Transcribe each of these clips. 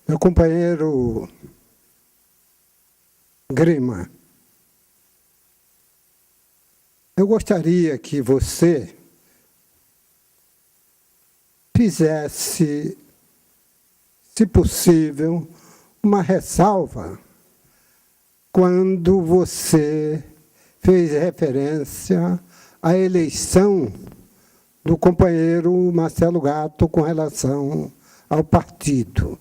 Meu companheiro Grima, eu gostaria que você fizesse, se possível, uma ressalva quando você fez referência à eleição do companheiro Marcelo Gatto com relação ao partido.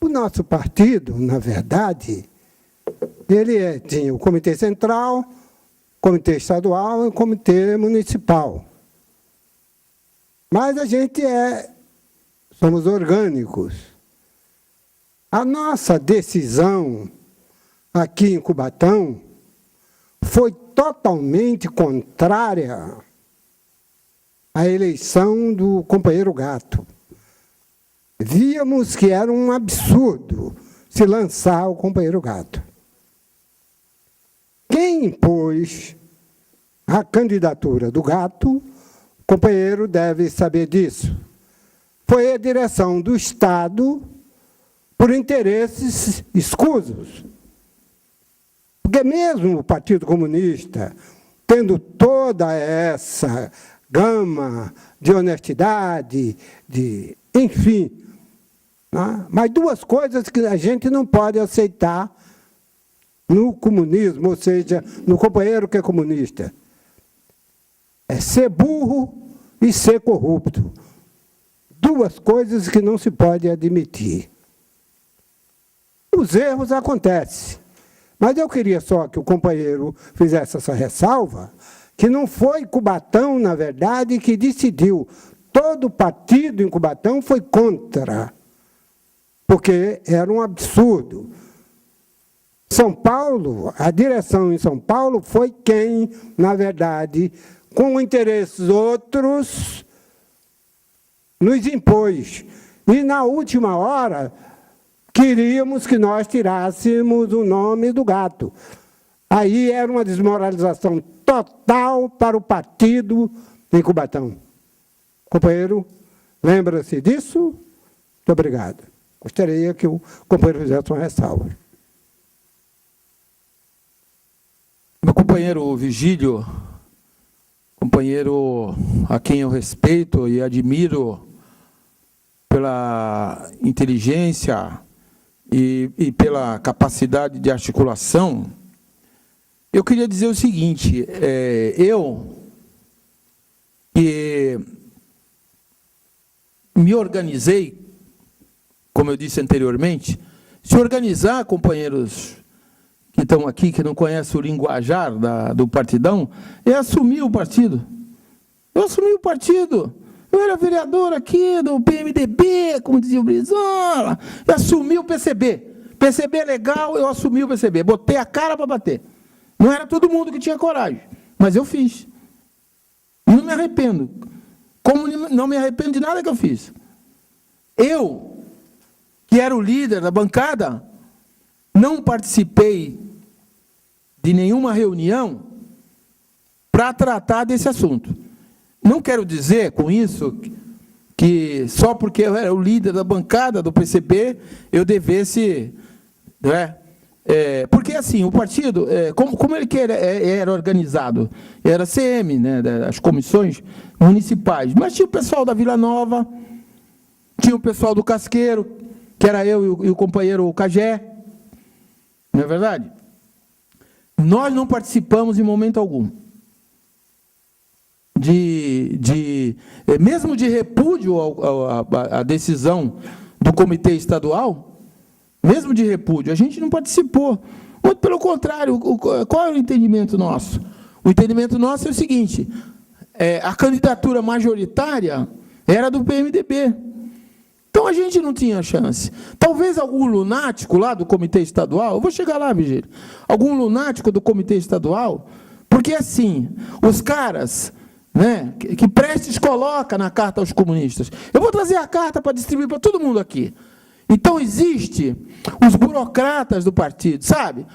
O nosso partido, na verdade, ele tinha o Comitê Central, Comitê Estadual e o Comitê Municipal. Mas a gente somos orgânicos. A nossa decisão aqui em Cubatão foi totalmente contrária à eleição do companheiro Gatto. Víamos que era um absurdo se lançar o companheiro Gatto. Quem impôs a candidatura do Gatto, o companheiro deve saber disso, foi a direção do Estado por interesses escusos. Porque mesmo o Partido Comunista, tendo toda essa gama de honestidade, enfim, né? Mas duas coisas que a gente não pode aceitar no comunismo, ou seja, no companheiro que é comunista. É ser burro e ser corrupto. Duas coisas que não se pode admitir. Os erros acontecem. Mas eu queria só que o companheiro fizesse essa ressalva, que não foi Cubatão, na verdade, que decidiu. Todo partido em Cubatão foi contra, porque era um absurdo. São Paulo, a direção em São Paulo foi quem, na verdade, com interesses outros, nos impôs. E, na última hora, queríamos que nós tirássemos o nome do Gatto. Aí era uma desmoralização total para o partido em Cubatão. Companheiro, lembra-se disso? Muito obrigado. Gostaria que o companheiro fizesse uma ressalva. Meu companheiro Vigílio, companheiro a quem eu respeito e admiro pela inteligência e pela capacidade de articulação, eu queria dizer o seguinte, eu que me organizei, como eu disse anteriormente, se organizar, companheiros que estão aqui, que não conhecem o linguajar do partidão, é assumir o partido. Eu assumi o partido. Eu era vereador aqui do PMDB, como dizia o Brizola, eu assumi o PCB. PCB é legal, eu assumi o PCB. Botei a cara para bater. Não era todo mundo que tinha coragem, mas eu fiz. Não me arrependo. Como não me arrependo de nada que eu fiz. Eu, que era o líder da bancada, não participei de nenhuma reunião para tratar desse assunto. Não quero dizer com isso que só porque eu era o líder da bancada do PCB, eu devesse... Não é? Porque, assim, o partido, como ele era organizado? Era CM, né, as comissões municipais. Mas tinha o pessoal da Vila Nova, tinha o pessoal do Casqueiro, que era eu e o companheiro Cagé. Não é verdade? Nós não participamos em momento algum. Mesmo de repúdio à decisão do Comitê Estadual, mesmo de repúdio, a gente não participou. Muito pelo contrário, qual é o entendimento nosso? O entendimento nosso é o seguinte, a candidatura majoritária era do PMDB. Então, a gente não tinha chance. Talvez algum lunático lá do Comitê Estadual, eu vou chegar lá, Vigílio, algum lunático do Comitê Estadual, porque, assim, os caras né, que Prestes coloca na carta aos comunistas. Eu vou trazer a carta para distribuir para todo mundo aqui. Então, existe os burocratas do partido, sabe?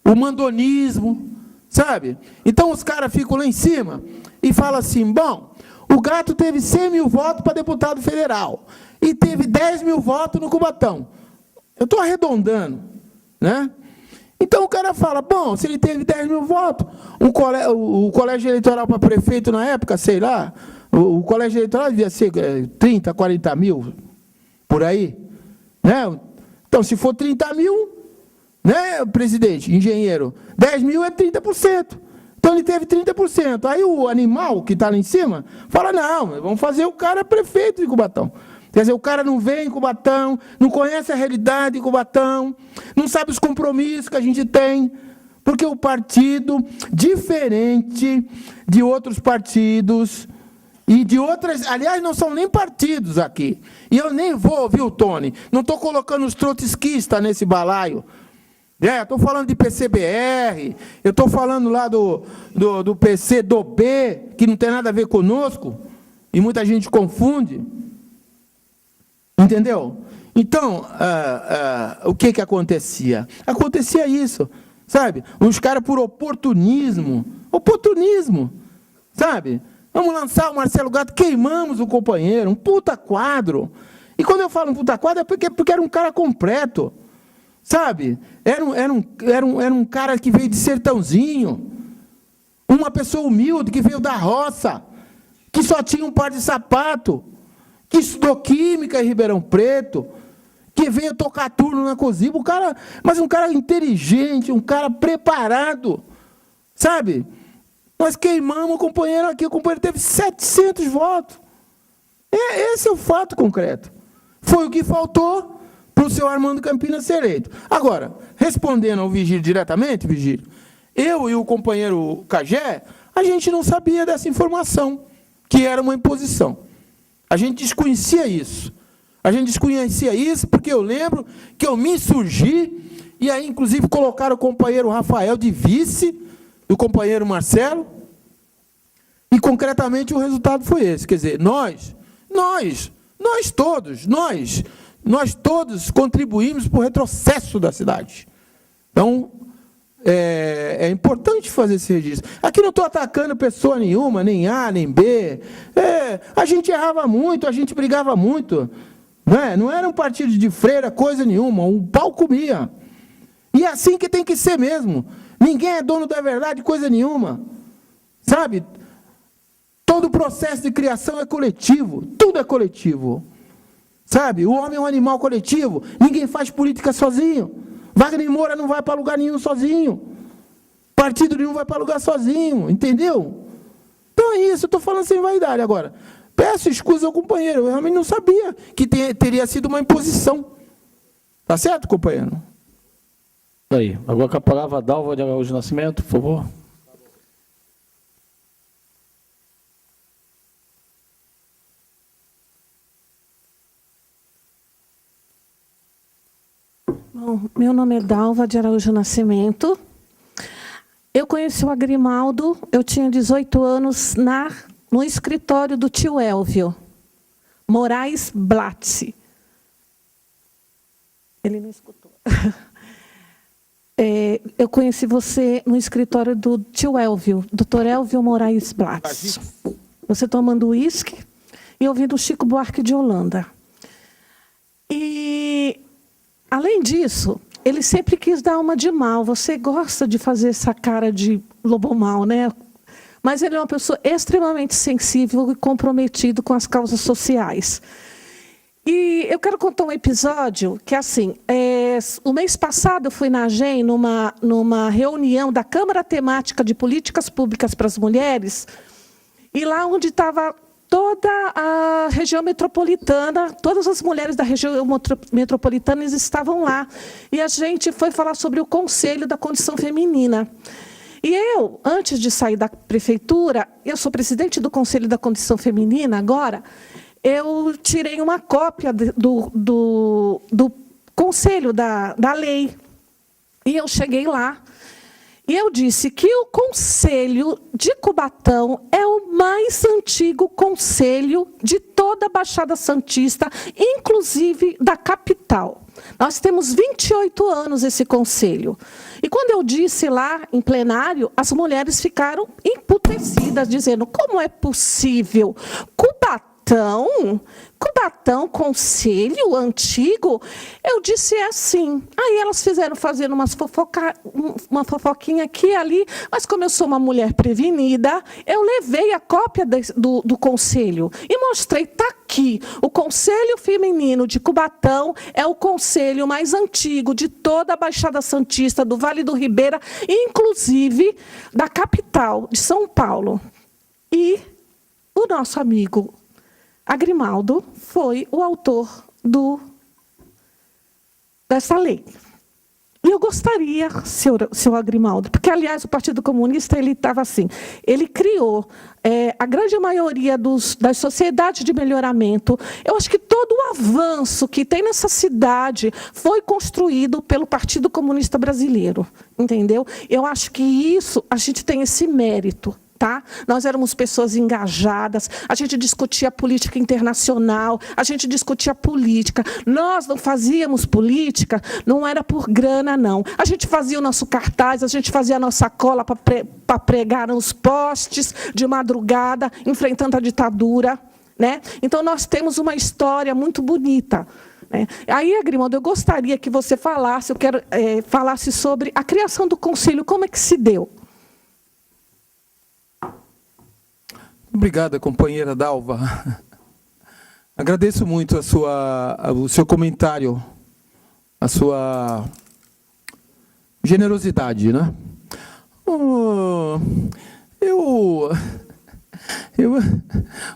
O mandonismo, sabe? Então, os caras ficam lá em cima e falam assim, bom, o Gato teve 100 mil votos para deputado federal e teve 10 mil votos no Cubatão. Eu estou arredondando, né? Então, o cara fala, bom, se ele teve 10 mil votos, o colégio eleitoral para prefeito na época, sei lá, o colégio eleitoral devia ser 30, 40 mil, por aí, né? Então, se for 30 mil, né, presidente, engenheiro, 10 mil é 30%. Então, ele teve 30%. Aí, o animal que está lá em cima fala, não, vamos fazer o cara prefeito de Cubatão. Quer dizer, o cara não vem em Cubatão, não conhece a realidade de Cubatão, não sabe os compromissos que a gente tem, porque o partido, diferente de outros partidos e de outras... Aliás, não são nem partidos aqui. E eu nem vou, viu, Tony? Não estou colocando os trotskistas nesse balaio. Estou falando de PCBR, eu estou falando lá do PC do B, que não tem nada a ver conosco, e muita gente confunde. Entendeu? Então, o que acontecia? Acontecia isso, sabe? Os caras por oportunismo, sabe? Vamos lançar o Marcelo Gato, queimamos o companheiro, um puta quadro. E quando eu falo um puta quadro, é porque era um cara completo, sabe? Era um cara que veio de sertãozinho, uma pessoa humilde que veio da roça, que só tinha um par de sapato, que estudou química em Ribeirão Preto, que veio tocar turno na Cosiba, mas um cara inteligente, um cara preparado, sabe? Nós queimamos o companheiro aqui, o companheiro teve 700 votos. Esse é o fato concreto. Foi o que faltou para o seu Armando Campinas ser eleito. Agora, respondendo ao Vigílio diretamente, Vigílio, eu e o companheiro Cagé, a gente não sabia dessa informação, que era uma imposição. A gente desconhecia isso. A gente desconhecia isso porque eu lembro que eu me insurgi e aí, inclusive, colocaram o companheiro Rafael de vice do companheiro Marcelo. E, concretamente, o resultado foi esse. Quer dizer, nós todos contribuímos para o retrocesso da cidade. Então, é importante fazer esse registro. Aqui não estou atacando pessoa nenhuma, nem A, nem B. A gente errava muito, a gente brigava muito. Não era um partido de freira, coisa nenhuma. Um pau comia. E é assim que tem que ser mesmo. Ninguém é dono da verdade, coisa nenhuma. Sabe? Todo o processo de criação é coletivo. Tudo é coletivo. Sabe? O homem é um animal coletivo. Ninguém faz política sozinho. Wagner Moura não vai para lugar nenhum sozinho. Partido nenhum vai para lugar sozinho. Entendeu? Então é isso, eu estou falando sem vaidade agora. Peço escusa ao companheiro, eu realmente não sabia que teria sido uma imposição. Tá certo, companheiro? Aí, agora com a palavra Dalva de Araújo Nascimento, por favor. Bom, meu nome é Dalva de Araújo Nascimento. Eu conheci o Agrimaldo, eu tinha 18 anos, no escritório do tio Elvio, Moraes Blatz. Ele não escutou. Eu conheci você no escritório do tio Elvio, Dr. Elvio Moraes Blatz. Você tomando uísque e ouvindo Chico Buarque de Holanda. E, além disso, ele sempre quis dar uma de mal. Você gosta de fazer essa cara de lobo mau, né? Mas ele é uma pessoa extremamente sensível e comprometido com as causas sociais. E eu quero contar um episódio que, assim, o mês passado eu fui na AGEM, numa reunião da Câmara Temática de Políticas Públicas para as Mulheres, e lá onde estava toda a região metropolitana, todas as mulheres da região metropolitana estavam lá. E a gente foi falar sobre o Conselho da Condição Feminina. E eu, antes de sair da prefeitura, eu sou presidente do Conselho da Condição Feminina agora, eu tirei uma cópia do conselho da lei. E eu cheguei lá E eu disse que o Conselho de Cubatão é o mais antigo conselho de toda a Baixada Santista, inclusive da capital. Nós temos 28 anos esse conselho. E quando eu disse lá em plenário, as mulheres ficaram emputecidas, dizendo: como é possível? Cubatão, conselho antigo? Eu disse assim. Aí elas fizeram fazendo uma fofoquinha aqui e ali, mas como eu sou uma mulher prevenida, eu levei a cópia do conselho e mostrei, está aqui. O Conselho Feminino de Cubatão é o conselho mais antigo de toda a Baixada Santista, do Vale do Ribeira, inclusive da capital, de São Paulo. E o nosso amigo Agrimaldo foi o autor dessa lei. E eu gostaria, seu Agrimaldo, porque, aliás, o Partido Comunista ele estava assim, ele criou a grande maioria das sociedades de melhoramento. Eu acho que todo o avanço que tem nessa cidade foi construído pelo Partido Comunista Brasileiro, entendeu? Eu acho que isso, a gente tem esse mérito. Tá? Nós éramos pessoas engajadas, a gente discutia política internacional, a gente discutia política. Nós não fazíamos política, não era por grana, não. A gente fazia o nosso cartaz, a gente fazia a nossa cola para pregar nos postes de madrugada, enfrentando a ditadura. Né? Então, nós temos uma história muito bonita. Né? Aí, Agrimaldo, eu gostaria que você falasse, falasse sobre a criação do Conselho, como é que se deu? Obrigada, companheira Dalva. Agradeço muito o seu comentário, a sua generosidade, né?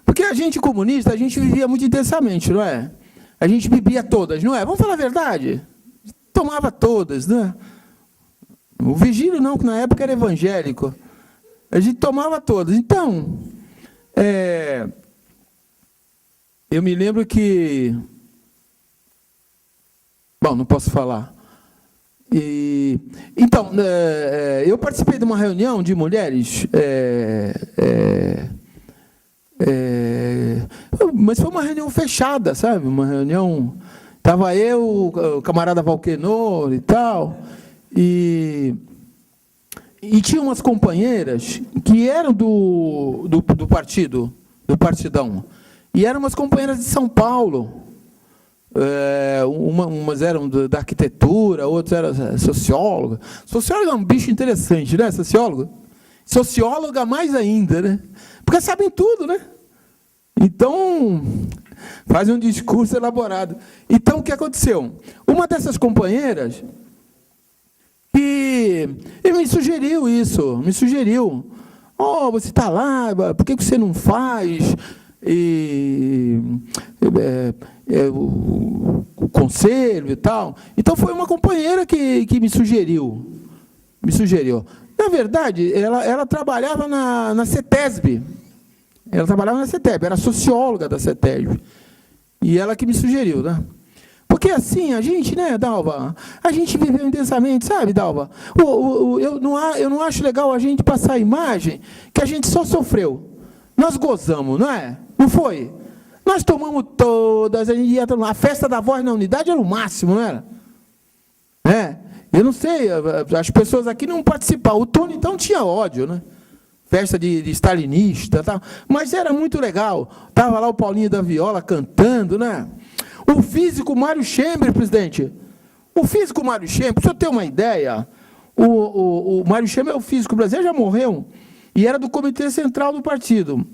Porque a gente comunista, a gente vivia muito intensamente, não é? A gente bebia todas, não é? Vamos falar a verdade? Tomava todas, né? O Vigílio não, que na época era evangélico. A gente tomava todas. Então, eu me lembro que... Bom, não posso falar. Então, eu participei de uma reunião de mulheres, mas foi uma reunião fechada, sabe? Uma reunião... Estava eu, o camarada Valquenor e tal, e tinha umas companheiras que eram do partido, do Partidão, e eram umas companheiras de São Paulo. Umas eram da arquitetura, outras eram sociólogas. Socióloga é um bicho interessante, né? Socióloga mais ainda, né? Porque sabem tudo, né? Então, fazem um discurso elaborado. Então, o que aconteceu? Uma dessas companheiras que me sugeriu isso, você está lá, por que você não faz o conselho e tal? Então foi uma companheira que me sugeriu. Na verdade, ela trabalhava na CETESB. Ela trabalhava na CETESB, era socióloga da CETESB. E ela que me sugeriu, né? Porque assim, a gente, né, Dalva, a gente viveu intensamente, sabe, Dalva? Eu não acho legal a gente passar a imagem que a gente só sofreu. Nós gozamos, não é? Não foi? Nós tomamos todas, a gente ia a festa da voz na unidade era o máximo, não era? Eu não sei, as pessoas aqui não participavam. O Tony, então, tinha ódio, né? Festa de stalinista, tal. Mas era muito legal. Estava lá o Paulinho da Viola cantando, né? O físico Mário Chember, presidente. O físico Mário Chember, para o senhor ter uma ideia, o Mário Chember é o físico brasileiro, já morreu, e era do Comitê Central do Partido.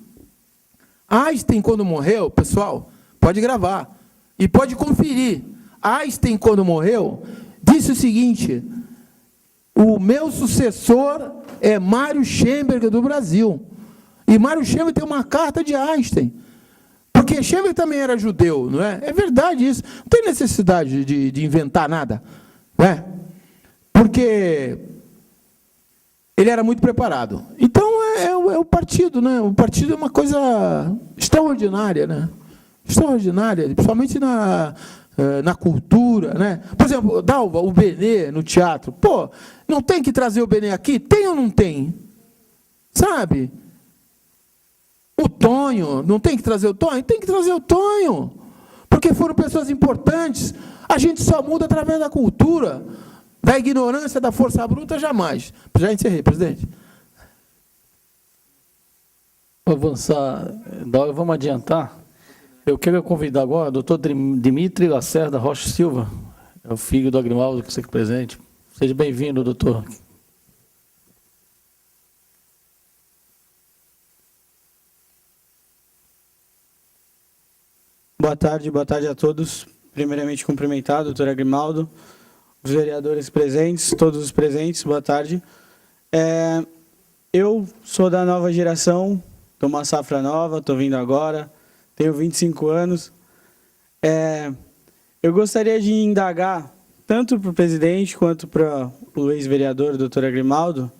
Einstein, quando morreu, pessoal, pode gravar, e pode conferir. Einstein, quando morreu, disse o seguinte: o meu sucessor é Mário Chember do Brasil. E Mário Chember tem uma carta de Einstein. Porque Chember também era judeu, não é? É verdade isso. Não tem necessidade de inventar nada, não é? Porque ele era muito preparado. Então, é o partido, né? O partido é uma coisa extraordinária, né? Extraordinária, principalmente na cultura, né? Por exemplo, Dalva, o Benê no teatro. Pô, não tem que trazer o Benê aqui? Tem ou não tem? Sabe? O Tonho, não tem que trazer o Tonho? Tem que trazer o Tonho. Porque foram pessoas importantes. A gente só muda através da cultura. Da ignorância, da força bruta, jamais. Já encerrei, presidente. Vou avançar, vamos adiantar. Eu quero convidar agora o doutor Dimitri Lacerda Rocha Silva, é o filho do Agrimaldo, que você aqui presente. Seja bem-vindo, doutor. Boa tarde a todos. Primeiramente, cumprimentar o doutor Agrimaldo, os vereadores presentes, todos os presentes, boa tarde. Eu sou da nova geração, estou uma safra nova, estou vindo agora, tenho 25 anos. Eu gostaria de indagar, tanto para o presidente quanto para o ex-vereador, doutor Agrimaldo,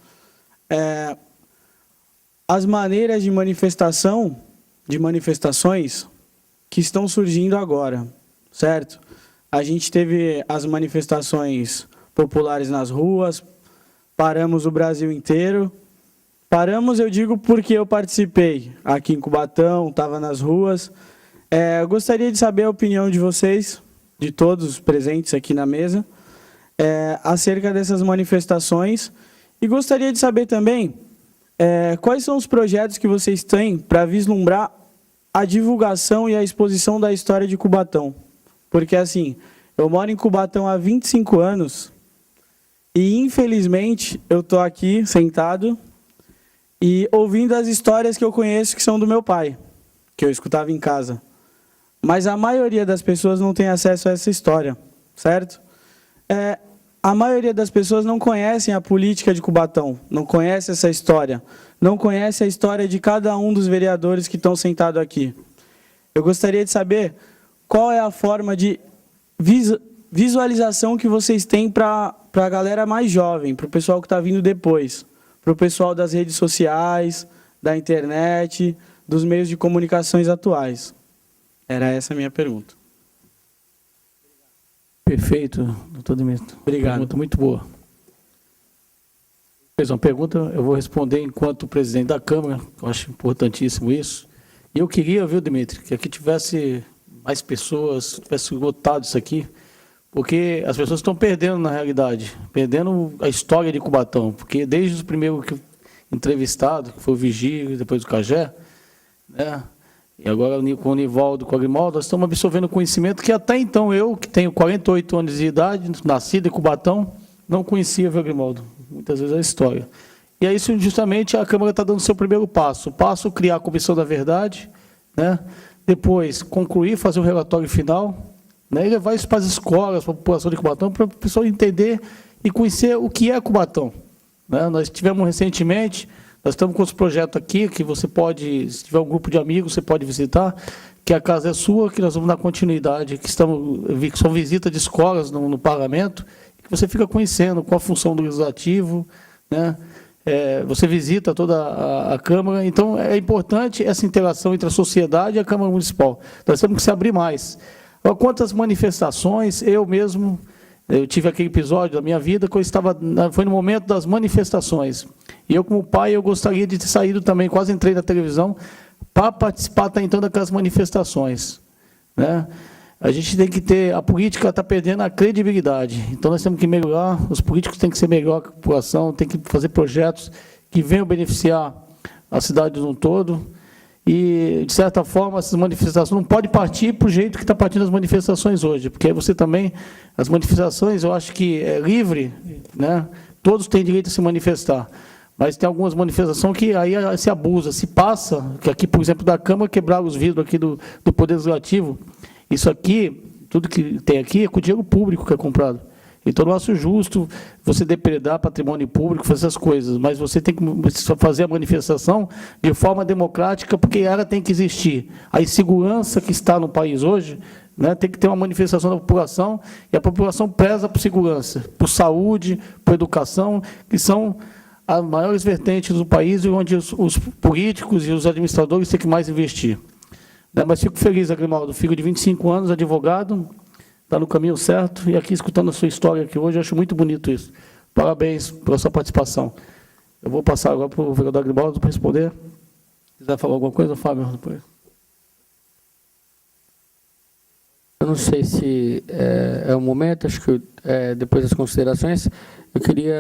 as maneiras de manifestações que estão surgindo agora, certo? A gente teve as manifestações populares nas ruas, paramos o Brasil inteiro. Paramos, eu digo, porque eu participei aqui em Cubatão, estava nas ruas. Eu gostaria de saber a opinião de vocês, de todos os presentes aqui na mesa, acerca dessas manifestações. E gostaria de saber também quais são os projetos que vocês têm para vislumbrar a divulgação e a exposição da história de Cubatão. Porque, assim, eu moro em Cubatão há 25 anos e, infelizmente, eu estou aqui sentado e ouvindo as histórias que eu conheço que são do meu pai, que eu escutava em casa. Mas a maioria das pessoas não tem acesso a essa história, certo? A maioria das pessoas não conhecem a política de Cubatão, não conhece essa história, não conhece a história de cada um dos vereadores que estão sentados aqui. Eu gostaria de saber qual é a forma de visualização que vocês têm para a galera mais jovem, para o pessoal que está vindo depois, para o pessoal das redes sociais, da internet, dos meios de comunicações atuais. Era essa a minha pergunta. Perfeito, doutor Dimitri. Obrigado. Pergunta muito boa. Fez uma pergunta, eu vou responder enquanto presidente da Câmara, eu acho importantíssimo isso. E eu queria, viu, Dimitri, que aqui tivesse mais pessoas, tivesse lotado isso aqui, porque as pessoas estão perdendo, na realidade, perdendo a história de Cubatão, porque desde o primeiro entrevistado, que foi o Vigílio, depois o Cagé, né, e agora com o Nivaldo, com o Agrimaldo, nós estamos absorvendo conhecimento que até então eu, que tenho 48 anos de idade, nascido em Cubatão, não conhecia o Agrimaldo, muitas vezes a história. E aí, justamente, a Câmara está dando o seu primeiro passo. O passo, criar a Comissão da Verdade, né, depois concluir, fazer um relatório final, né, e levar isso para as escolas, para a população de Cubatão, para o pessoal entender e conhecer o que é Cubatão. Né? Nós tivemos recentemente, nós estamos com os projetos aqui, que você pode, se tiver um grupo de amigos, você pode visitar, que a casa é sua, que nós vamos dar continuidade, que são visitas de escolas no parlamento, que você fica conhecendo qual a função do legislativo, né? Você visita toda a Câmara, então é importante essa interação entre a sociedade e a Câmara Municipal. Nós temos que se abrir mais. Agora, quantas manifestações, eu tive aquele episódio da minha vida que foi no momento das manifestações. E eu, como pai, eu gostaria de ter saído também, quase entrei na televisão, para participar até então daquelas manifestações. Né? A gente tem que ter, a política está perdendo a credibilidade, então nós temos que melhorar, os políticos têm que ser melhor que a população, tem que fazer projetos que venham beneficiar a cidade no todo, e, de certa forma, essas manifestações não podem partir para o jeito que está partindo as manifestações hoje, porque aí você também, as manifestações, eu acho que é livre, né? Todos têm direito a se manifestar, mas tem algumas manifestações que aí se abusa, se passa, que aqui, por exemplo, da Câmara, quebraram os vidros aqui do Poder Legislativo. Isso aqui, tudo que tem aqui é com o dinheiro público que é comprado. Então, eu acho justo você depredar patrimônio público, fazer essas coisas, mas você tem que fazer a manifestação de forma democrática, porque ela tem que existir. A insegurança que está no país hoje, né, tem que ter uma manifestação da população, e a população preza por segurança, por saúde, por educação, que são as maiores vertentes do país e onde os políticos e os administradores têm que mais investir. Mas fico feliz, Agrimaldo, filho de 25 anos, advogado, está no caminho certo, e aqui escutando a sua história aqui hoje, eu acho muito bonito isso. Parabéns pela sua participação. Eu vou passar agora para o vereador Agribaldo para responder. Se quiser falar alguma coisa, Fábio, depois. Eu não sei se é o momento, acho que depois das considerações, eu queria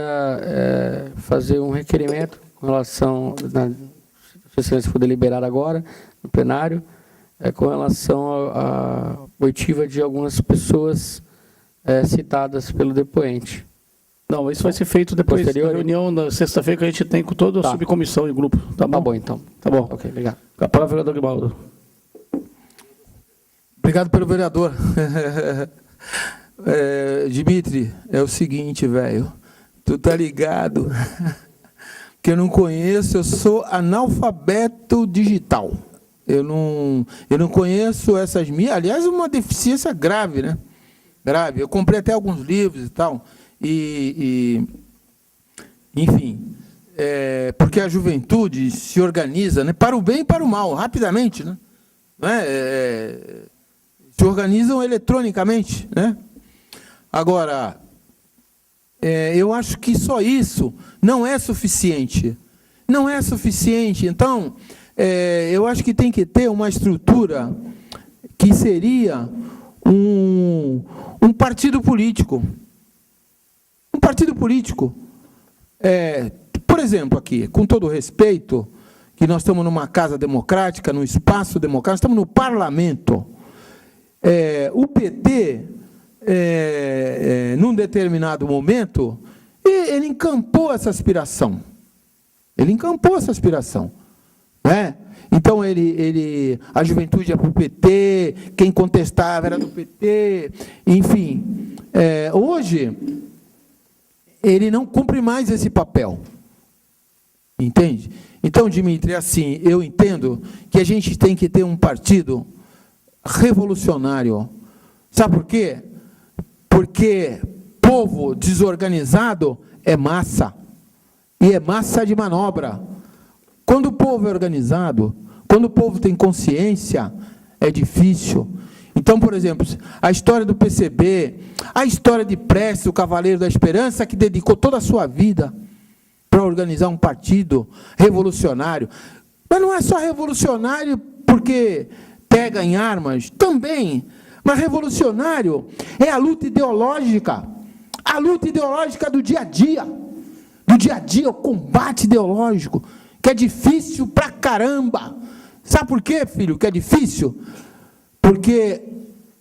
fazer um requerimento com relação, se Excelência for deliberar agora, no plenário, com relação à oitiva de algumas pessoas citadas pelo depoente. Não, isso vai ser feito depois Posterior, da reunião na sexta-feira que a gente tem com toda a subcomissão e grupo. Tá bom? Tá bom, então. Tá bom. Ok, obrigado. Com a palavra, vereador Agribaldo. Obrigado pelo vereador. Dimitri, é o seguinte, velho. Tu tá ligado? Que eu não conheço, eu sou analfabeto digital. Eu não conheço essas minhas. Aliás, uma deficiência grave, né? Grave. Eu comprei até alguns livros e tal. Enfim, porque a juventude se organiza, né, para o bem e para o mal, rapidamente, né? Não é? Se organizam eletronicamente, né? Agora, eu acho que só isso não é suficiente. Não é suficiente. Então, eu acho que tem que ter uma estrutura que seria um partido político. Um partido político. Por exemplo, aqui, com todo respeito, que nós estamos numa casa democrática, num espaço democrático, estamos no parlamento. O PT, num determinado momento, ele encampou essa aspiração. Ele encampou essa aspiração. Né? Então, a juventude é para o PT, quem contestava era do PT, enfim. Hoje, ele não cumpre mais esse papel. Entende? Então, Dimitri, assim, eu entendo que a gente tem que ter um partido revolucionário. Sabe por quê? Porque povo desorganizado é massa. E é massa de manobra. Quando o povo é organizado, quando o povo tem consciência, é difícil. Então, por exemplo, a história do PCB, a história de Prestes, o Cavaleiro da Esperança, que dedicou toda a sua vida para organizar um partido revolucionário. Mas não é só revolucionário porque pega em armas, também. Mas revolucionário é a luta ideológica do dia a dia. Do dia a dia, o combate ideológico, que é difícil pra caramba. Sabe por quê, filho, que é difícil? Porque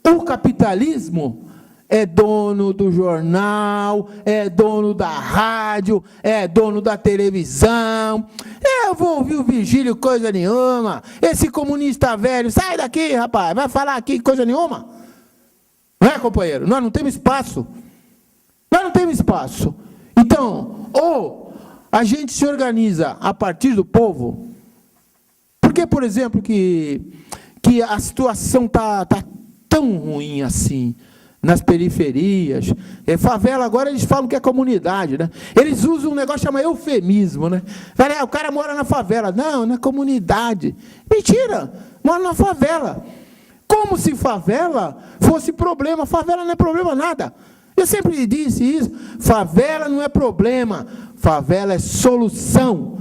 o capitalismo é dono do jornal, é dono da rádio, é dono da televisão. Eu vou ouvir o Virgílio coisa nenhuma. Esse comunista velho, sai daqui, rapaz, vai falar aqui coisa nenhuma. Não é, companheiro? Nós não temos espaço. Nós não temos espaço. Então, ou a gente se organiza a partir do povo. Porque, por exemplo, que a situação está tão ruim assim nas periferias. Favela agora eles falam que é comunidade, né? Eles usam um negócio chamado eufemismo, né? O cara mora na favela. Não, não é comunidade. Mentira, mora na favela. Como se favela fosse problema. Favela não é problema nada. Eu sempre disse isso. Favela não é problema. Favela é solução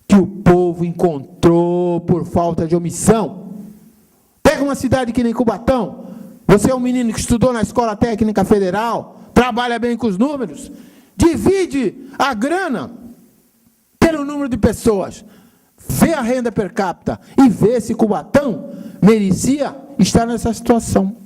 que o povo encontrou por falta de omissão. Pega uma cidade que nem Cubatão. Você é um menino que estudou na Escola Técnica Federal, trabalha bem com os números, divide a grana pelo número de pessoas, vê a renda per capita e vê se Cubatão merecia estar nessa situação.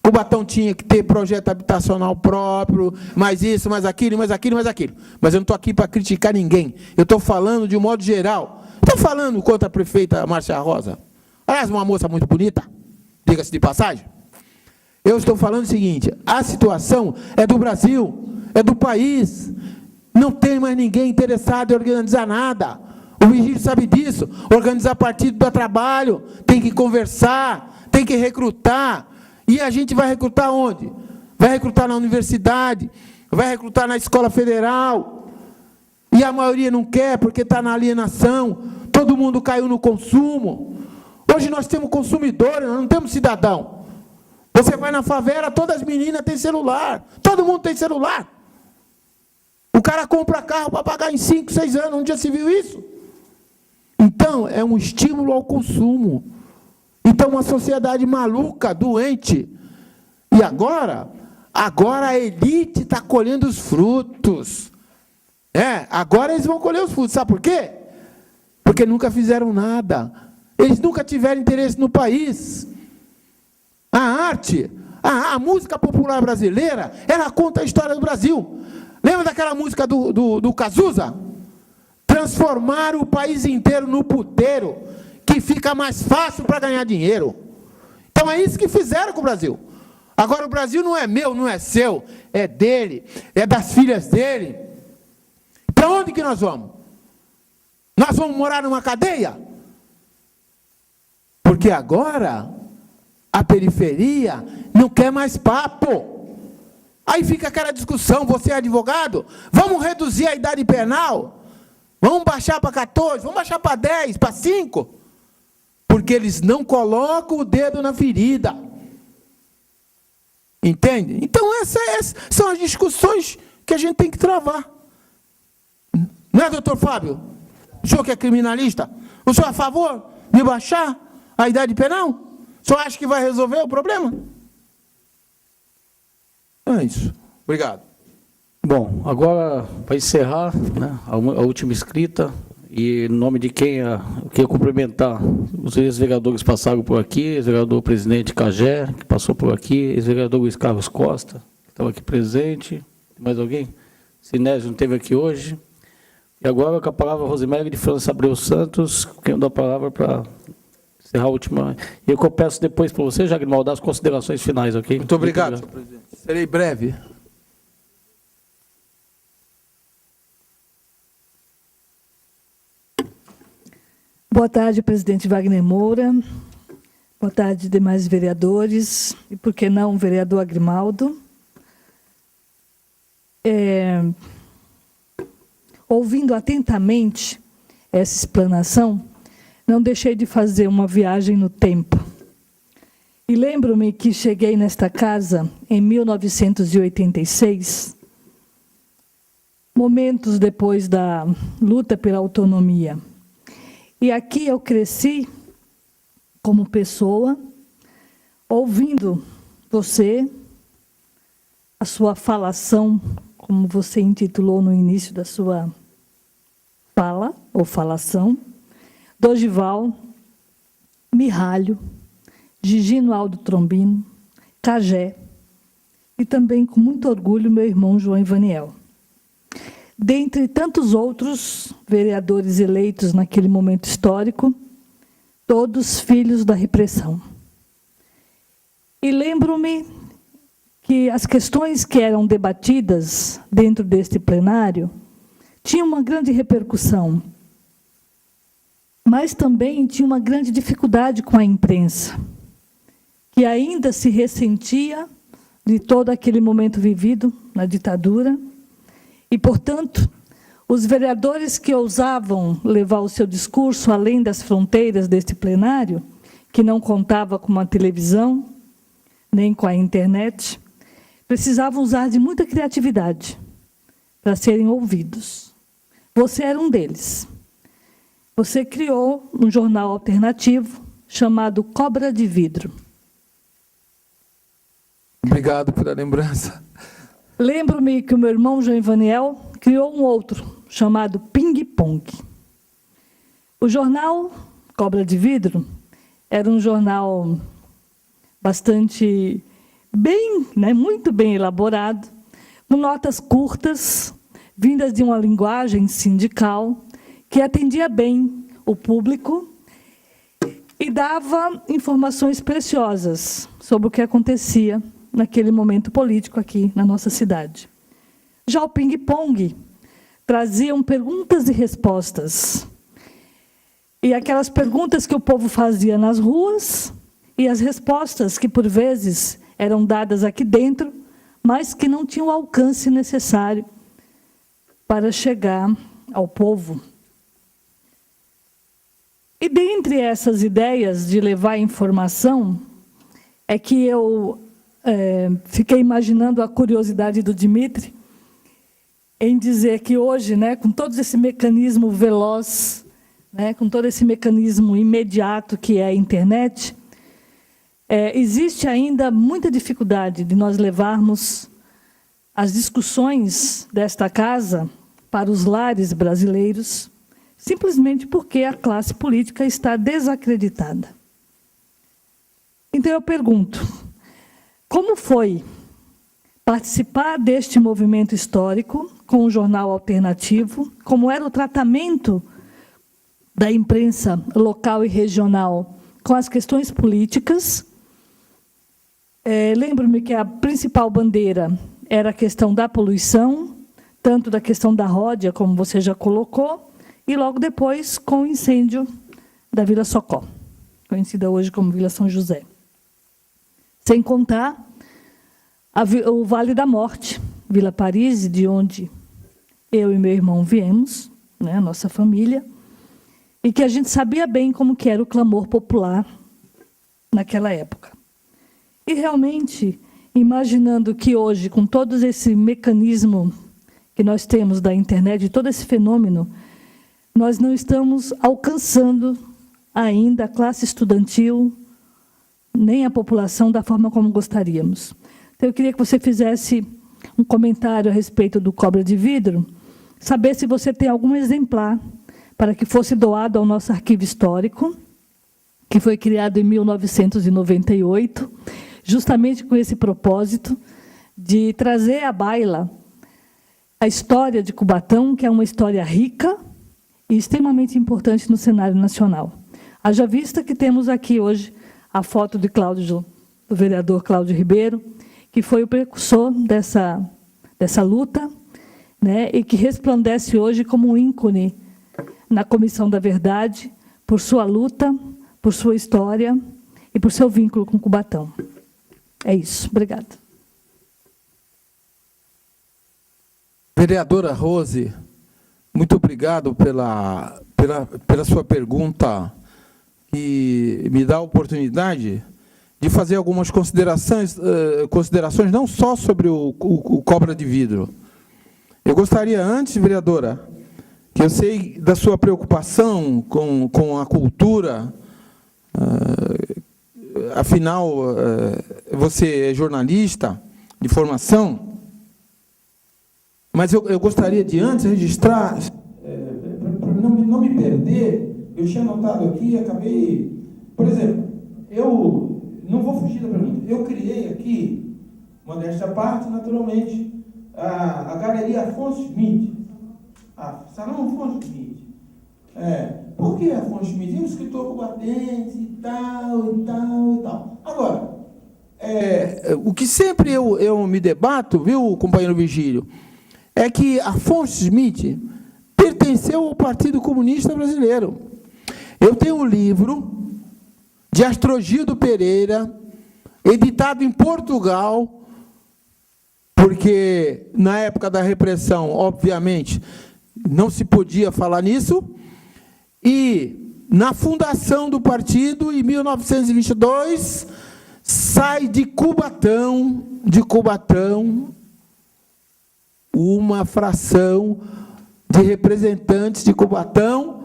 Cubatão tinha que ter projeto habitacional próprio, mais isso, mais aquilo, mais aquilo, mais aquilo. Mas eu não estou aqui para criticar ninguém. Eu estou falando de um modo geral. Estou falando contra a prefeita Márcia Rosa. Aliás, uma moça muito bonita, diga-se de passagem. Eu estou falando o seguinte, a situação é do Brasil, é do país. Não tem mais ninguém interessado em organizar nada. O Virgílio sabe disso. Organizar partido dá trabalho, tem que conversar, tem que recrutar. E a gente vai recrutar onde? Vai recrutar na universidade, vai recrutar na escola federal. E a maioria não quer porque está na alienação. Todo mundo caiu no consumo. Hoje nós temos consumidores, nós não temos cidadão. Você vai na favela, todas as meninas têm celular. Todo mundo tem celular. O cara compra carro para pagar em 5, 6 anos. Onde já se viu isso? Então, é um estímulo ao consumo. Então, uma sociedade maluca, doente. E agora a elite está colhendo os frutos. Agora eles vão colher os frutos. Sabe por quê? Porque nunca fizeram nada. Eles nunca tiveram interesse no país. A arte, a música popular brasileira, ela conta a história do Brasil. Lembra daquela música do Cazuza? Transformar o país inteiro no puteiro, que fica mais fácil para ganhar dinheiro. Então é isso que fizeram com o Brasil. Agora o Brasil não é meu, não é seu, é dele, é das filhas dele. Para onde que nós vamos? Nós vamos morar numa cadeia? Porque agora a periferia não quer mais papo. Aí fica aquela discussão, você é advogado, vamos reduzir a idade penal? Vamos baixar para 14, vamos baixar para 10, para 5? Porque eles não colocam o dedo na ferida. Entende? Então essas são as discussões que a gente tem que travar. Não é, doutor Fábio? O senhor que é criminalista, o senhor é a favor de baixar a idade penal? O senhor acha que vai resolver o problema? É isso. Obrigado. Bom, agora, para encerrar, né, a última escrita, e em nome de quem eu queria cumprimentar os ex-vereadores que passaram por aqui, ex-vereador presidente Cagé, que passou por aqui, ex-vereador Luiz Carlos Costa, que estava aqui presente. Mais alguém? Sinésio não esteve aqui hoje. E agora, com a palavra, Rosemary de França Abreu Santos, quem dá a palavra para encerrar a última. E eu peço depois para você, Jagrimal, dar as considerações finais, ok? Muito obrigado, senhor presidente. Serei breve. Boa tarde, presidente Wagner Moura. Boa tarde, demais vereadores. E, por que não, o vereador Agrimaldo. Ouvindo atentamente essa explanação, não deixei de fazer uma viagem no tempo. E lembro-me que cheguei nesta casa em 1986, momentos depois da luta pela autonomia. E aqui eu cresci como pessoa, ouvindo você, a sua falação, como você intitulou no início da sua fala, ou falação, Dorival, Mirralho, Gigino Aldo Trombino, Cagé, e também, com muito orgulho, meu irmão João Ivaniel. Dentre tantos outros vereadores eleitos naquele momento histórico, todos filhos da repressão. E lembro-me que as questões que eram debatidas dentro deste plenário tinham uma grande repercussão, mas também tinha uma grande dificuldade com a imprensa, que ainda se ressentia de todo aquele momento vivido na ditadura, e, portanto, os vereadores que ousavam levar o seu discurso além das fronteiras deste plenário, que não contava com uma televisão, nem com a internet, precisavam usar de muita criatividade para serem ouvidos. Você era um deles. Você criou um jornal alternativo chamado Cobra de Vidro. Obrigado pela lembrança. Lembro-me que o meu irmão João Ivaniel criou um outro, chamado Ping Pong. O jornal Cobra de Vidro era um jornal bastante bem, muito bem elaborado, com notas curtas, vindas de uma linguagem sindical, que atendia bem o público e dava informações preciosas sobre o que acontecia naquele momento político aqui na nossa cidade. Já o ping-pong traziam perguntas e respostas. E aquelas perguntas que o povo fazia nas ruas e as respostas que, por vezes, eram dadas aqui dentro, mas que não tinham o alcance necessário para chegar ao povo. E dentre essas ideias de levar informação, é que eu fiquei imaginando a curiosidade do Dimitri em dizer que hoje, né, com todo esse mecanismo veloz, né, com todo esse mecanismo imediato que é a internet, existe ainda muita dificuldade de nós levarmos as discussões desta casa para os lares brasileiros, simplesmente porque a classe política está desacreditada. Então eu pergunto, como foi participar deste movimento histórico com um jornal alternativo? Como era o tratamento da imprensa local e regional com as questões políticas? Lembro-me que a principal bandeira era a questão da poluição, tanto da questão da Ródia, como você já colocou, e logo depois com o incêndio da Vila Socó, conhecida hoje como Vila São José. Sem contar o Vale da Morte, Vila Paris, de onde eu e meu irmão viemos, né, a nossa família, e que a gente sabia bem como que era o clamor popular naquela época. E realmente, imaginando que hoje, com todo esse mecanismo que nós temos da internet, todo esse fenômeno, nós não estamos alcançando ainda a classe estudantil, nem a população da forma como gostaríamos. Então, eu queria que você fizesse um comentário a respeito do Cobra de Vidro, saber se você tem algum exemplar para que fosse doado ao nosso arquivo histórico, que foi criado em 1998, justamente com esse propósito de trazer à baila a história de Cubatão, que é uma história rica e extremamente importante no cenário nacional. Haja vista que temos aqui hoje a foto de do vereador Cláudio Ribeiro, que foi o precursor dessa luta, né, e que resplandece hoje como um ícone na Comissão da Verdade, por sua luta, por sua história e por seu vínculo com Cubatão. É isso. Obrigada. Vereadora Rose, muito obrigado pela sua pergunta, que me dá a oportunidade de fazer algumas considerações não só sobre o Cobra de Vidro. Eu gostaria antes, vereadora, que eu sei da sua preocupação com a cultura, afinal, você é jornalista de formação, mas eu gostaria de antes registrar, para não me perder, eu tinha anotado aqui e acabei... Por exemplo, eu não vou fugir da pergunta. Eu criei aqui, modéstia à parte, naturalmente, a Galeria Afonso Schmidt. Salão Afonso Schmidt. Por que Afonso Schmidt? Um escritor cubatense e tal, e tal, e tal. Agora, o que sempre eu me debato, viu, companheiro Vigílio, é que Afonso Schmidt pertenceu ao Partido Comunista Brasileiro. Eu tenho um livro de Astrogildo Pereira, editado em Portugal, porque na época da repressão, obviamente, não se podia falar nisso, e na fundação do partido, em 1922, sai de Cubatão, uma fração de representantes de Cubatão,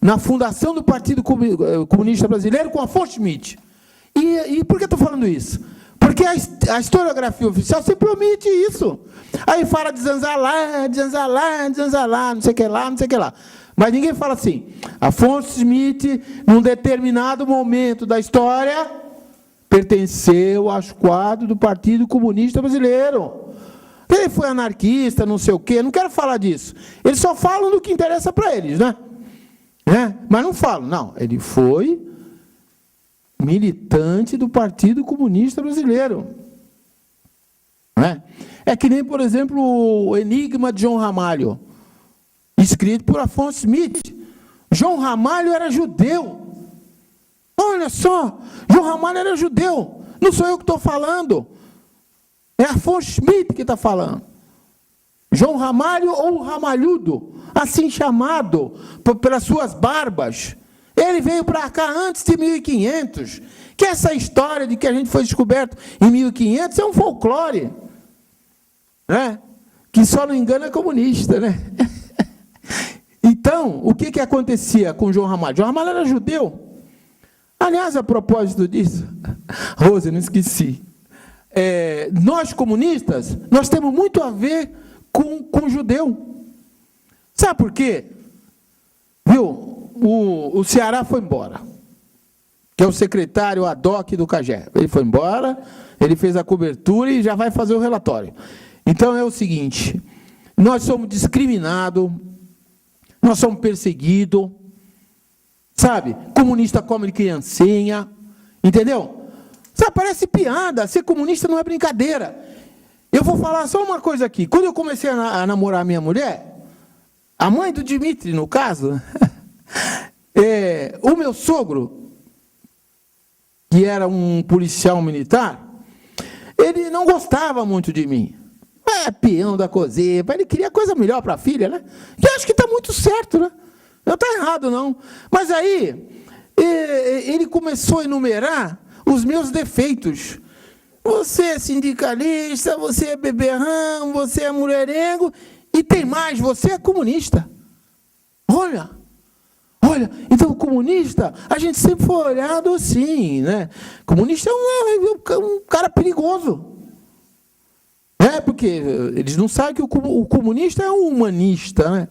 na fundação do Partido Comunista Brasileiro, com Afonso Schmidt. E por que estou falando isso? Porque a historiografia oficial sempre omite isso. Aí fala de Zanzalá, não sei o que lá, não sei o que lá. Mas ninguém fala assim, Afonso Schmidt, num determinado momento da história, pertenceu aos quadros do Partido Comunista Brasileiro. Ele foi anarquista, não sei o quê, não quero falar disso. Eles só falam do que interessa para eles, né? Mas não falam, não. Ele foi militante do Partido Comunista Brasileiro. É que nem, por exemplo, o Enigma de João Ramalho, escrito por Afonso Schmidt. João Ramalho era judeu. Olha só, João Ramalho era judeu. Não sou eu que estou falando. É Afonso Schmidt que está falando. João Ramalho ou Ramalhudo, assim chamado pelas suas barbas. Ele veio para cá antes de 1500, Que essa história de que a gente foi descoberto em 1500 é um folclore, né? Que só não engana comunista, né? Então, o que acontecia com João Ramalho? João Ramalho era judeu. Aliás, a propósito disso, Rose, não esqueci. Nós, comunistas, nós temos muito a ver com judeu. Sabe por quê? Viu? O Ceará foi embora, que é o secretário ad hoc do CAGE. Ele foi embora, ele fez a cobertura e já vai fazer o relatório. Então, é o seguinte, nós somos discriminados, nós somos perseguidos, sabe? Comunista come criancinha, entendeu? Sabe, parece piada, ser comunista não é brincadeira. Eu vou falar só uma coisa aqui. Quando eu comecei a namorar a minha mulher, a mãe do Dimitri, no caso, o meu sogro, que era um policial militar, ele não gostava muito de mim. Peão da cozinha, ele queria coisa melhor para a filha, né? Que eu acho que está muito certo, né? Não está errado, não. Mas aí, ele começou a enumerar os meus defeitos. Você é sindicalista, você é beberrão, você é mulherengo, e tem mais, você é comunista. Olha, então comunista, a gente sempre foi olhado assim, né? Comunista é um cara perigoso. Porque eles não sabem que o comunista é um humanista, né?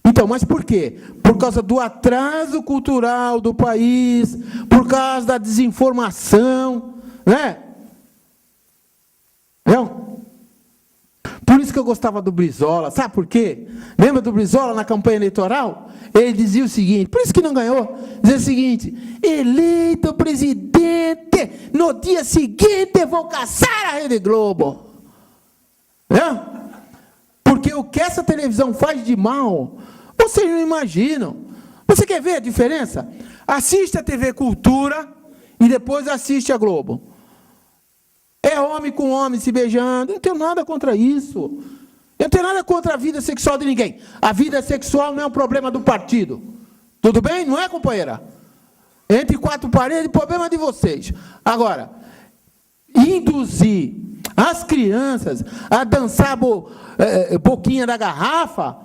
Então, mas por quê? Por causa do atraso cultural do país, por causa da desinformação, né? Não? Por isso que eu gostava do Brizola, sabe por quê? Lembra do Brizola na campanha eleitoral? Ele dizia o seguinte, por isso que não ganhou, dizia o seguinte: eleito presidente, no dia seguinte vou caçar a Rede Globo. Porque o que essa televisão faz de mal, vocês não imaginam. Você quer ver a diferença? Assiste a TV Cultura e depois assiste a Globo. É homem com homem se beijando. Não tenho nada contra isso. Eu não tenho nada contra a vida sexual de ninguém. A vida sexual não é um problema do partido. Tudo bem? Não é, companheira? Entre quatro paredes, problema de vocês. Agora, induzir as crianças a dançar boquinha da garrafa,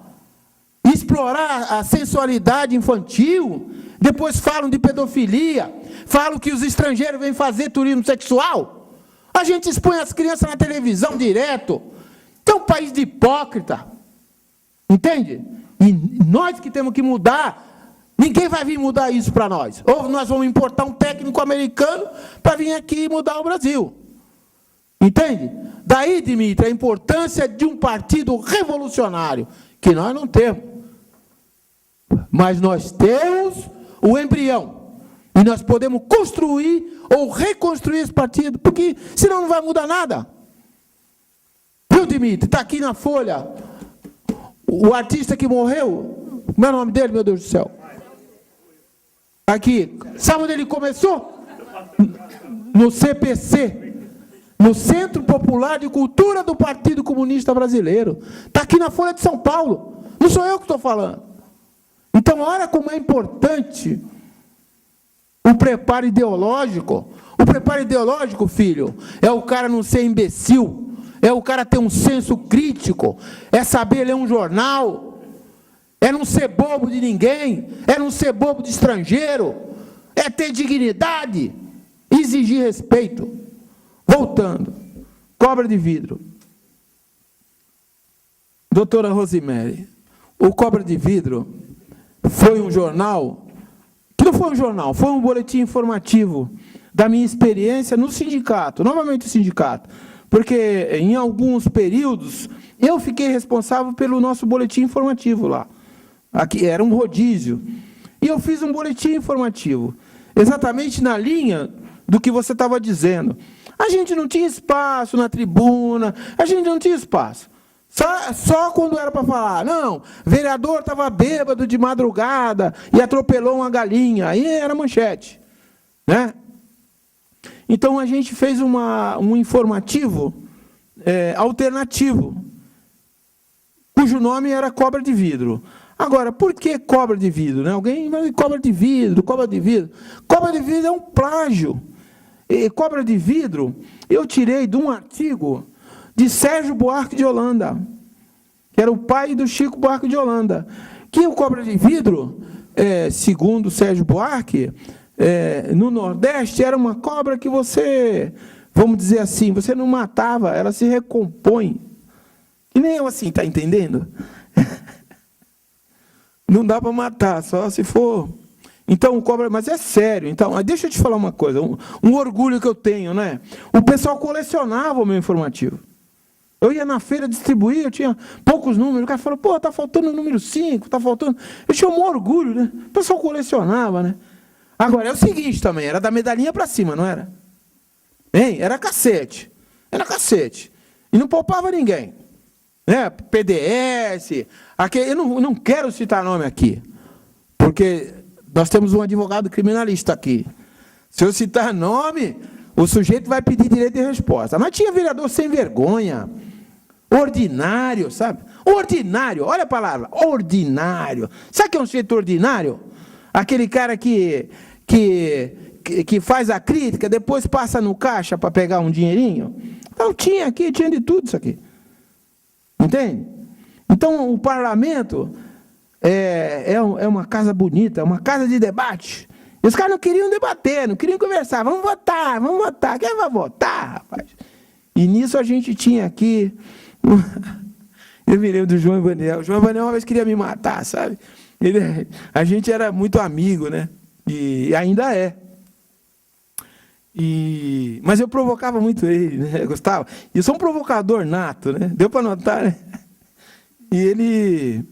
explorar a sensualidade infantil, depois falam de pedofilia, falam que os estrangeiros vêm fazer turismo sexual, a gente expõe as crianças na televisão direto. É um país de hipócrita, entende? E nós que temos que mudar, ninguém vai vir mudar isso para nós. Ou nós vamos importar um técnico americano para vir aqui mudar o Brasil. Entende? Daí, Dimitri, a importância de um partido revolucionário, que nós não temos. Mas nós temos o embrião. E nós podemos construir ou reconstruir esse partido, porque senão não vai mudar nada. Viu, Dimitri? Está aqui na Folha. O artista que morreu, como é o nome dele, meu Deus do céu? Aqui. Sabe onde ele começou? No CPC. No Centro Popular de Cultura do Partido Comunista Brasileiro. Está aqui na Folha de São Paulo. Não sou eu que estou falando. Então, olha como é importante o preparo ideológico. O preparo ideológico, filho, é o cara não ser imbecil, é o cara ter um senso crítico, é saber ler um jornal, é não ser bobo de ninguém, é não ser bobo de estrangeiro, é ter dignidade, exigir respeito. Voltando, Cobra de Vidro. Doutora Rosemary, o Cobra de Vidro foi um jornal, que não foi um jornal, foi um boletim informativo da minha experiência no sindicato, novamente o sindicato, porque em alguns períodos eu fiquei responsável pelo nosso boletim informativo lá. Aqui era um rodízio. E eu fiz um boletim informativo, exatamente na linha do que você estava dizendo. A gente não tinha espaço na tribuna, a gente não tinha espaço. Só quando era para falar, não, vereador estava bêbado de madrugada e atropelou uma galinha, aí era manchete, né? Então a gente fez um informativo alternativo, cujo nome era Cobra de Vidro. Agora, por que cobra de vidro? Né? Alguém vai cobra de vidro, cobra de vidro. Cobra de vidro é um plágio. E cobra de vidro, eu tirei de um artigo de Sérgio Buarque de Holanda, que era o pai do Chico Buarque de Holanda. Que o cobra de vidro, segundo Sérgio Buarque, no Nordeste, era uma cobra que você, vamos dizer assim, você não matava, ela se recompõe. E nem eu assim, está entendendo? Não dá para matar, só se for... Então, o cobra... Mas é sério. Então, deixa eu te falar uma coisa, um orgulho que eu tenho, né? O pessoal colecionava o meu informativo. Eu ia na feira distribuir, eu tinha poucos números, o cara falou, pô, tá faltando o número 5, tá faltando... Eu tinha um orgulho, né? O pessoal colecionava, né? Agora, é o seguinte também, era da medalhinha para cima, não era? Hein? Era cacete. Era cacete. E não poupava ninguém. Né? PDS... eu não quero citar nome aqui, porque... Nós temos um advogado criminalista aqui. Se eu citar nome, o sujeito vai pedir direito de resposta. Mas tinha vereador sem vergonha, ordinário, sabe? Ordinário, olha a palavra, ordinário. Sabe o que é um sujeito ordinário? Aquele cara que faz a crítica, depois passa no caixa para pegar um dinheirinho. Então tinha aqui, tinha de tudo isso aqui. Entende? Então o parlamento... É uma casa bonita, uma casa de debate. E os caras não queriam debater, não queriam conversar. Vamos votar. Quem vai votar, rapaz? E nisso a gente tinha aqui... Eu me lembro do João Ivanel. O João Ivanel uma vez queria me matar, sabe? A gente era muito amigo, né? E ainda é. Mas eu provocava muito ele, né? Eu gostava. E eu sou um provocador nato, né? Deu para notar, né? E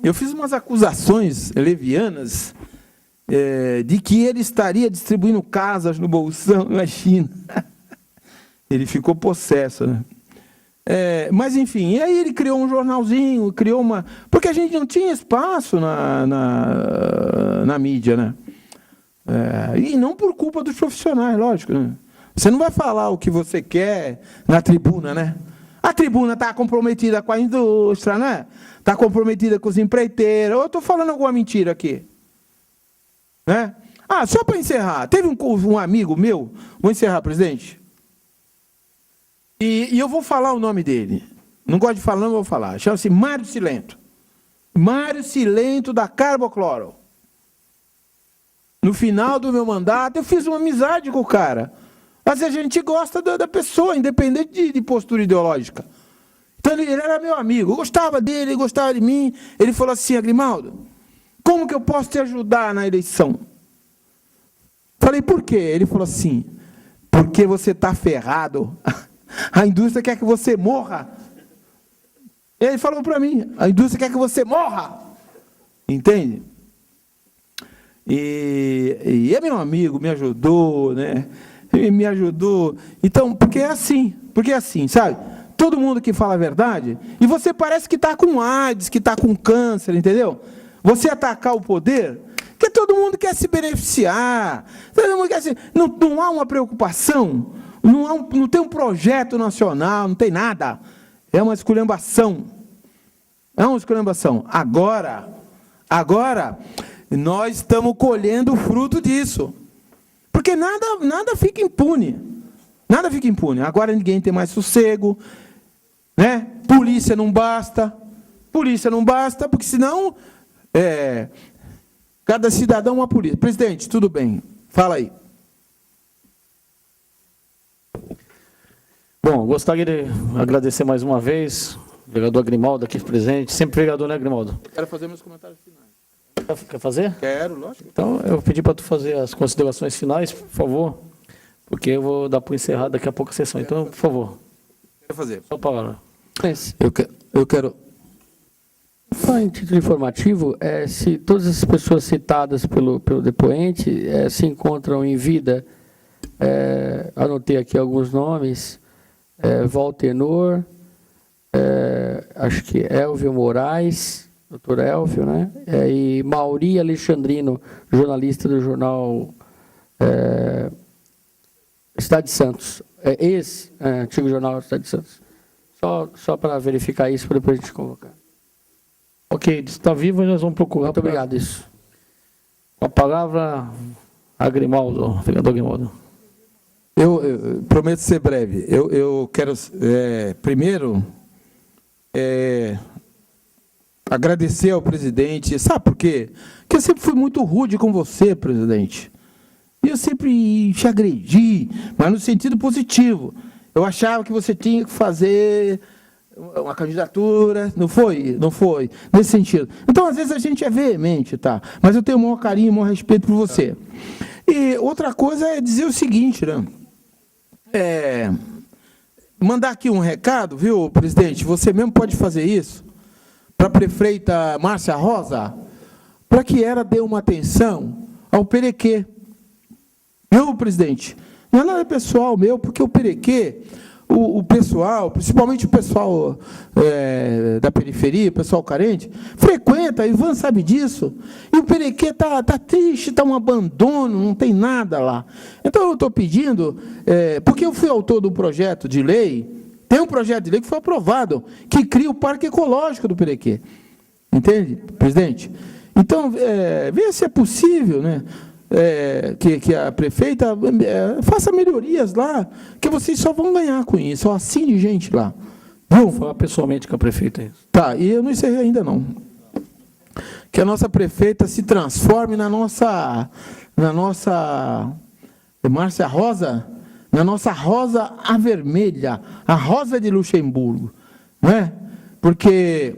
eu fiz umas acusações levianas de que ele estaria distribuindo casas no Bolsão, imagina. Ele ficou possesso, né? Mas, enfim, e aí ele criou um jornalzinho, criou uma... Porque a gente não tinha espaço na mídia, né? E não por culpa dos profissionais, lógico, né? Você não vai falar o que você quer na tribuna, né? A tribuna está comprometida com a indústria, né? Está comprometida com os empreiteiros. Eu estou falando alguma mentira aqui. Né? Só para encerrar. Teve um amigo meu... Vou encerrar, presidente. E eu vou falar o nome dele. Não gosto de falar, não vou falar. Chama-se Mário Silento. Mário Silento da Carbocloro. No final do meu mandato, eu fiz uma amizade com o cara. Mas a gente gosta da pessoa, independente de postura ideológica. Então, ele era meu amigo. Eu gostava dele, ele gostava de mim. Ele falou assim, Agrimaldo, como que eu posso te ajudar na eleição? Falei, por quê? Ele falou assim, porque você está ferrado. A indústria quer que você morra. Ele falou para mim, a indústria quer que você morra. Entende? E é meu amigo, me ajudou, né? Me ajudou. Então, porque é assim, sabe? Todo mundo que fala a verdade, e você parece que está com AIDS, que está com câncer, entendeu? Você atacar o poder, porque todo mundo quer se beneficiar, todo mundo quer não há uma preocupação, não tem um projeto nacional, não tem nada. É uma esculhambação. É uma esculhambação. Agora, nós estamos colhendo o fruto disso. Porque nada fica impune. Nada fica impune. Agora ninguém tem mais sossego. Né? Polícia não basta, porque senão cada cidadão uma polícia. Presidente, tudo bem. Fala aí. Bom, gostaria de agradecer mais uma vez o vereador Agrimaldo aqui presente. Sempre vereador, né, Agrimaldo? Quero fazer meus comentários finais. Quer fazer? Quero, lógico. Então, eu pedi para tu fazer as considerações finais, por favor, porque eu vou dar para encerrar daqui a pouco a sessão. Então, por favor. Quero fazer. Só a palavra. Eu quero... Só em título informativo, se todas as pessoas citadas pelo depoente se encontram em vida, anotei aqui alguns nomes, Valtenor, acho que Elvio Moraes, doutor Elvio, né? E Mauri Alexandrino, jornalista do jornal Estado de Santos, antigo jornal Estado de Santos. Só para verificar isso, para depois a gente convocar. Ok, está vivo e nós vamos procurar. Muito obrigado, isso. Com a palavra, Agrimaldo, vereador Agrimaldo. Eu prometo ser breve. Eu quero, primeiro, agradecer ao presidente. Sabe por quê? Porque eu sempre fui muito rude com você, presidente. E eu sempre te agredi, mas no sentido positivo. Eu achava que você tinha que fazer uma candidatura. Não foi? Não foi. Nesse sentido. Então, às vezes, a gente é veemente, tá? Mas eu tenho o maior carinho, o maior respeito por você. E outra coisa é dizer o seguinte, né? Mandar aqui um recado, viu, presidente? Você mesmo pode fazer isso para a prefeita Márcia Rosa, para que ela dê uma atenção ao Perequê. Viu, presidente? Não é nada pessoal meu, porque o Perequê, o pessoal, principalmente o pessoal da periferia, o pessoal carente, frequenta, Ivan sabe disso, e o Perequê está triste, está um abandono, não tem nada lá. Então, eu estou pedindo, porque eu fui autor do projeto de lei, tem um projeto de lei que foi aprovado, que cria o Parque Ecológico do Perequê. Entende, presidente? Então, veja se é possível, né? Que a prefeita faça melhorias lá, que vocês só vão ganhar com isso, ó, assim de gente lá. Viu? Vou falar pessoalmente com a prefeita. Tá, e eu não encerrei ainda não. Que a nossa prefeita se transforme na nossa Márcia Rosa, na nossa Rosa a Vermelha, a Rosa de Luxemburgo, não é? Porque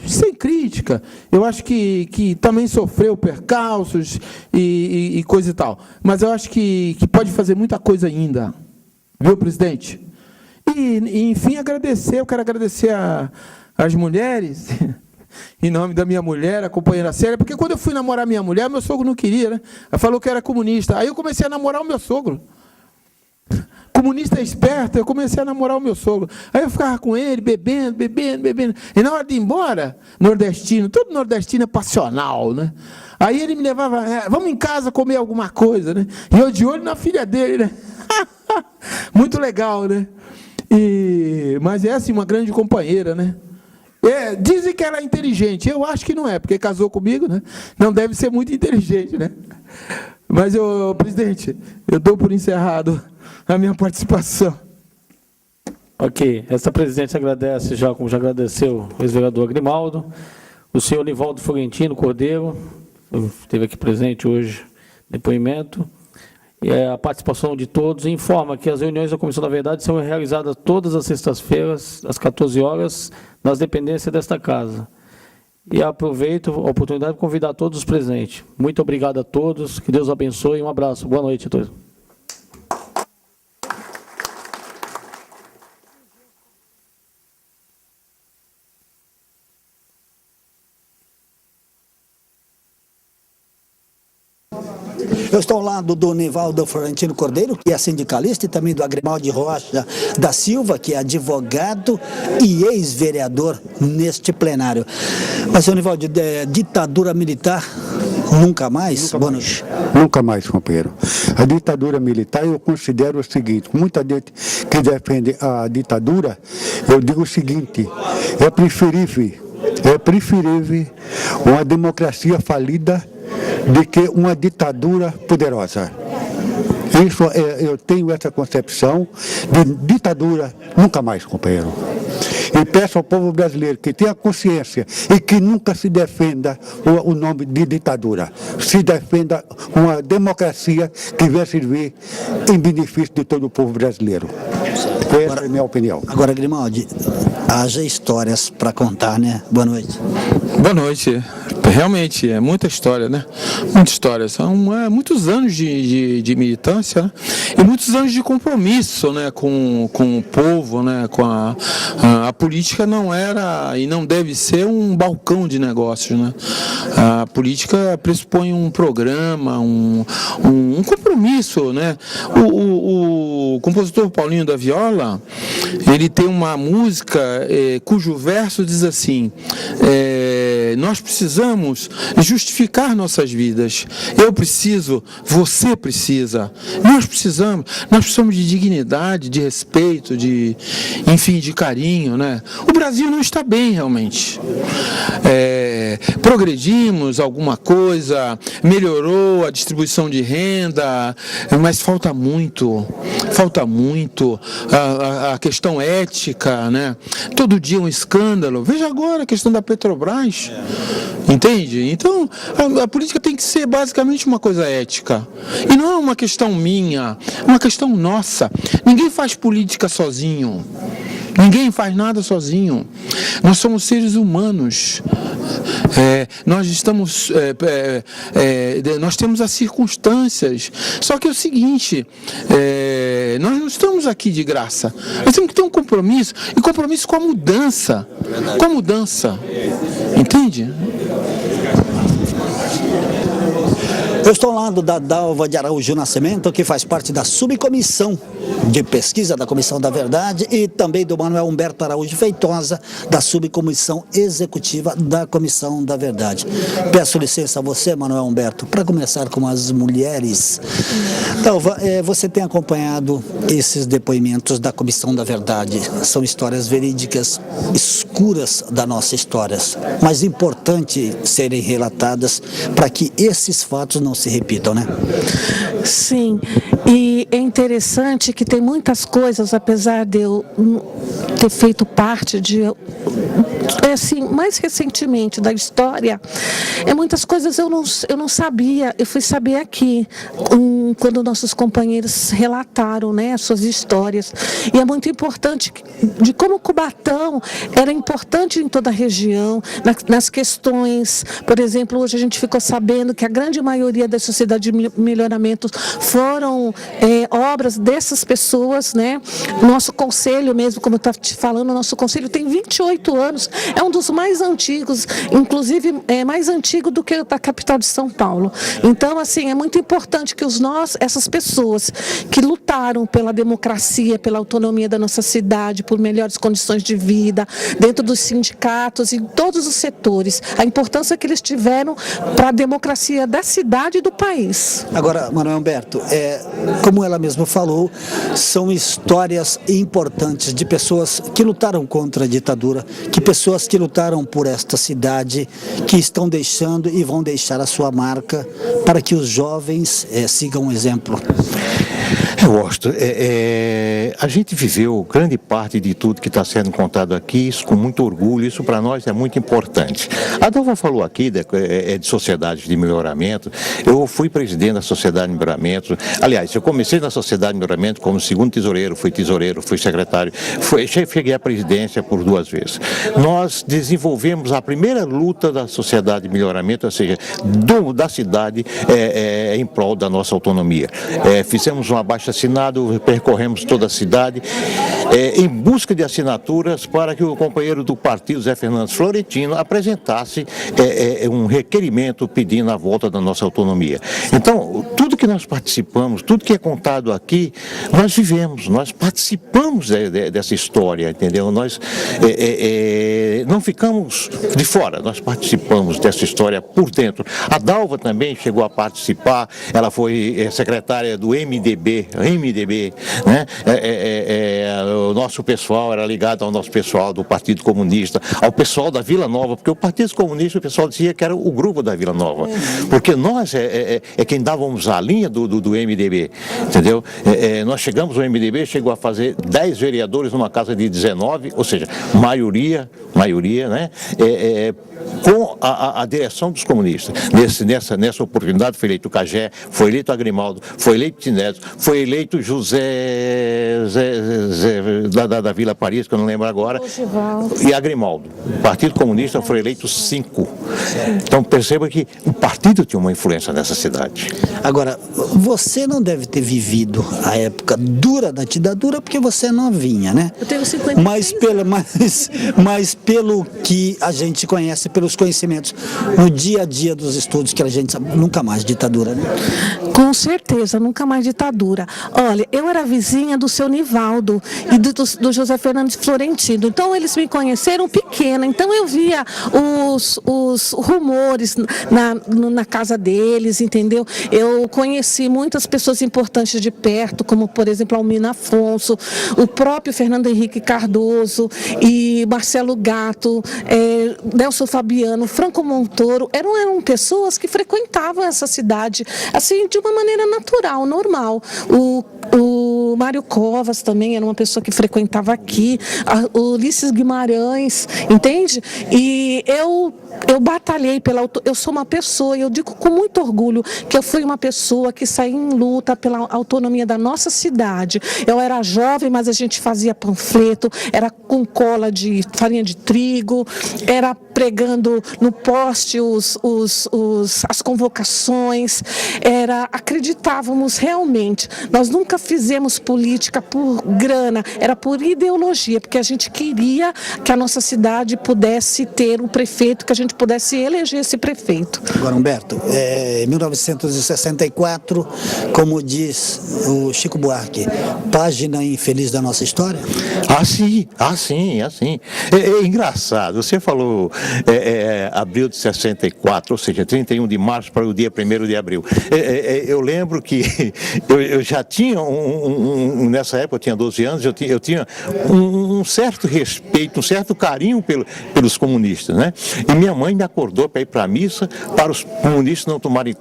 sem crítica, eu acho que também sofreu percalços e coisa e tal, mas eu acho que pode fazer muita coisa ainda, viu, presidente? E enfim, eu quero agradecer às mulheres, em nome da minha mulher, a companheira Célia, porque quando eu fui namorar minha mulher, meu sogro não queria, né? Ela falou que era comunista, aí eu comecei a namorar o meu sogro. Comunista esperto, eu comecei a namorar o meu sogro. Aí eu ficava com ele, bebendo. E na hora de ir embora, nordestino, todo nordestino é passional, né? Aí ele me levava, vamos em casa comer alguma coisa, né? E eu de olho na filha dele, né? Muito legal, né? Mas é assim, uma grande companheira, né? Dizem que ela é inteligente, eu acho que não é, porque casou comigo, né? Não deve ser muito inteligente, né? Mas, presidente, eu dou por encerrado a minha participação. Ok, essa presidência agradece, como já agradeceu o ex-vereador Agrimaldo, o senhor Nivaldo Florentino Cordeiro, esteve aqui presente hoje, depoimento, e a participação de todos, e informa que as reuniões da Comissão da Verdade são realizadas todas as sextas-feiras, às 14 horas, nas dependências desta casa. E aproveito a oportunidade de convidar todos os presentes. Muito obrigado a todos, que Deus abençoe e um abraço. Boa noite a todos. Eu estou ao lado do Nivaldo Florentino Cordeiro, que é sindicalista, e também do Agrimaldo Rocha da Silva, que é advogado e ex-vereador neste plenário. Mas, senhor Nivaldo, ditadura militar, nunca mais? Boa noite. Nunca mais, companheiro. A ditadura militar, eu considero o seguinte, muita gente que defende a ditadura, eu digo o seguinte, é preferível uma democracia falida de que uma ditadura poderosa. Isso, eu tenho essa concepção de ditadura nunca mais, companheiro. E peço ao povo brasileiro que tenha consciência e que nunca se defenda o nome de ditadura. Se defenda uma democracia que vai servir em benefício de todo o povo brasileiro. Essa é a minha opinião. Agora, Grimaldi, haja histórias para contar, né? Boa noite. Boa noite. Realmente, é muita história, né? Muita história. São muitos anos de militância, né? E muitos anos de compromisso, né? com o povo, né? Com a política não era e não deve ser um balcão de negócios, né? A política pressupõe um programa, um compromisso, né? O compositor Paulinho da Viola, ele tem uma música cujo verso diz assim: nós precisamos justificar nossas vidas. Eu preciso, você precisa, nós precisamos de dignidade, de respeito, enfim, de carinho, né? O Brasil não está bem realmente. Progredimos alguma coisa, melhorou a distribuição de renda, mas falta muito a questão ética, né? Todo dia um escândalo. Veja agora a questão da Petrobras, entende? Então, a política tem que ser basicamente uma coisa ética. E não é uma questão minha, é uma questão nossa. Ninguém faz política sozinho. Ninguém faz nada sozinho. Nós somos seres humanos. Nós temos as circunstâncias. Só que é o seguinte, nós não estamos aqui de graça. Nós temos que ter um compromisso, e compromisso com a mudança. Com a mudança. Entende? Eu estou ao lado da Dalva de Araújo Nascimento, que faz parte da subcomissão de pesquisa da Comissão da Verdade, e também do Manuel Humberto Araújo Feitosa, da subcomissão executiva da Comissão da Verdade. Peço licença a você, Manuel Humberto, para começar com as mulheres. Dalva, você tem acompanhado esses depoimentos da Comissão da Verdade. São histórias verídicas, escuras da nossa história, mas importante serem relatadas para que esses fatos não se repitam, né? Sim, e é interessante que tem muitas coisas, apesar de eu ter feito parte de, assim, mais recentemente da história, muitas coisas eu não sabia, eu fui saber aqui, quando nossos companheiros relataram, né, as suas histórias. E é muito importante de como Cubatão era importante em toda a região, nas questões, por exemplo, hoje a gente ficou sabendo que a grande maioria das sociedades de melhoramento foram obras dessas pessoas, né? Nosso conselho mesmo, como eu estava te falando, nosso conselho tem 28 anos, é um dos mais antigos, inclusive mais antigo do que a da capital de São Paulo. Então, assim, é muito importante que essas pessoas que lutaram pela democracia, pela autonomia da nossa cidade, por melhores condições de vida, dentro dos sindicatos e todos os setores, a importância que eles tiveram para a democracia da cidade e do país. Agora, Manuel Humberto, como ela mesma falou, são histórias importantes de pessoas que lutaram contra a ditadura, que pessoas que lutaram por esta cidade, que estão deixando e vão deixar a sua marca para que os jovens sigam um exemplo. Eu gosto. A gente viveu grande parte de tudo que está sendo contado aqui, isso com muito orgulho, isso para nós é muito importante. A Dalva falou aqui de sociedades de melhoramento. Eu fui presidente da Sociedade de Melhoramento. Aliás, eu comecei na Sociedade de Melhoramento como segundo tesoureiro, fui secretário, cheguei à presidência por 2 vezes. Nós desenvolvemos a primeira luta da Sociedade de Melhoramento, ou seja, da cidade em prol da nossa autonomia. Fizemos um abaixo-assinado, percorremos toda a cidade em busca de assinaturas para que o companheiro do partido, Zé Fernandes Florentino, apresentasse um requerimento pedindo a volta da nossa autonomia. Então, tudo que nós participamos, tudo que é contado aqui, nós vivemos, nós participamos dessa história, entendeu? Nós não ficamos de fora, nós participamos dessa história por dentro. A Dalva também chegou a participar, ela foi secretária do MDB, né? O nosso pessoal era ligado ao nosso pessoal do Partido Comunista, ao pessoal da Vila Nova, porque o Partido Comunista, o pessoal dizia que era o grupo da Vila Nova, porque nós quem dávamos a linha do MDB, entendeu? Nós chegamos, o MDB chegou a fazer 10 vereadores numa casa de 19, ou seja, maioria, né? Com a direção dos comunistas. Nessa oportunidade foi eleito o Cagé, foi eleito Agrimaldo, foi eleito Tinédio, foi eleito José da Vila Paris, que eu não lembro agora, e Agrimaldo. O Partido Comunista foi eleito 5. Então perceba que o partido tinha uma influência nessa cidade. Agora, você não deve ter vivido a época dura da ditadura, porque você é novinha, né? Eu tenho 56 mas pelo que a gente conhece, pelos conhecimentos no dia a dia dos estudos, que a gente sabe, nunca mais ditadura, né? Com certeza, nunca mais ditadura. Olha, eu era vizinha do seu Nivaldo e do José Fernandes Florentino. Então, eles me conheceram pequena. Então, eu via os rumores na casa deles, entendeu? Eu conheci muitas pessoas importantes de perto, como, por exemplo, Almina Afonso, o próprio Fernando Henrique Cardoso e Marcelo Gato, Nelson Fabiano, Franco Montoro. Eram pessoas que frequentavam essa cidade, assim, de uma maneira natural, normal. O Mário Covas também era uma pessoa que frequentava aqui, o Ulisses Guimarães, entende? E eu batalhei eu sou uma pessoa, e eu digo com muito orgulho que eu fui uma pessoa que saí em luta pela autonomia da nossa cidade. Eu era jovem, mas a gente fazia panfleto, era com cola de farinha de trigo, era pregando no poste as convocações, acreditávamos realmente. Nós nunca fizemos política por grana, era por ideologia, porque a gente queria que a nossa cidade pudesse ter um prefeito, que a gente pudesse eleger esse prefeito. Agora, Humberto, em 1964, como diz o Chico Buarque, página infeliz da nossa história? Sim. É engraçado, você falou abril de 64, ou seja, 31 de março para o dia 1º de abril. Eu lembro que eu já tinha, nessa época eu tinha 12 anos, eu tinha um certo respeito, um certo carinho pelos comunistas, né? E minha mãe me acordou para ir para a missa, para os comunistas não tomarem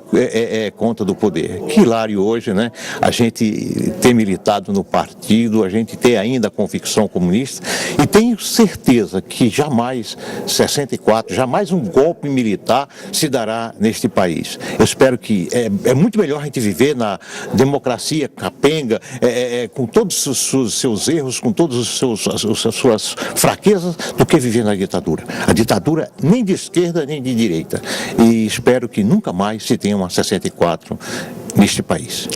conta do poder. Que hilário hoje, né? A gente ter militado no partido, a gente ter ainda a convicção comunista, e tenho certeza que jamais 64, jamais um golpe militar se dará neste país. Eu espero que é muito melhor a gente viver na democracia capenga, com todos os seus erros, com todas as suas fraquezas, do que viver na ditadura. A ditadura nem de esquerda nem de direita. E espero que nunca mais se tenha uma 64 neste país.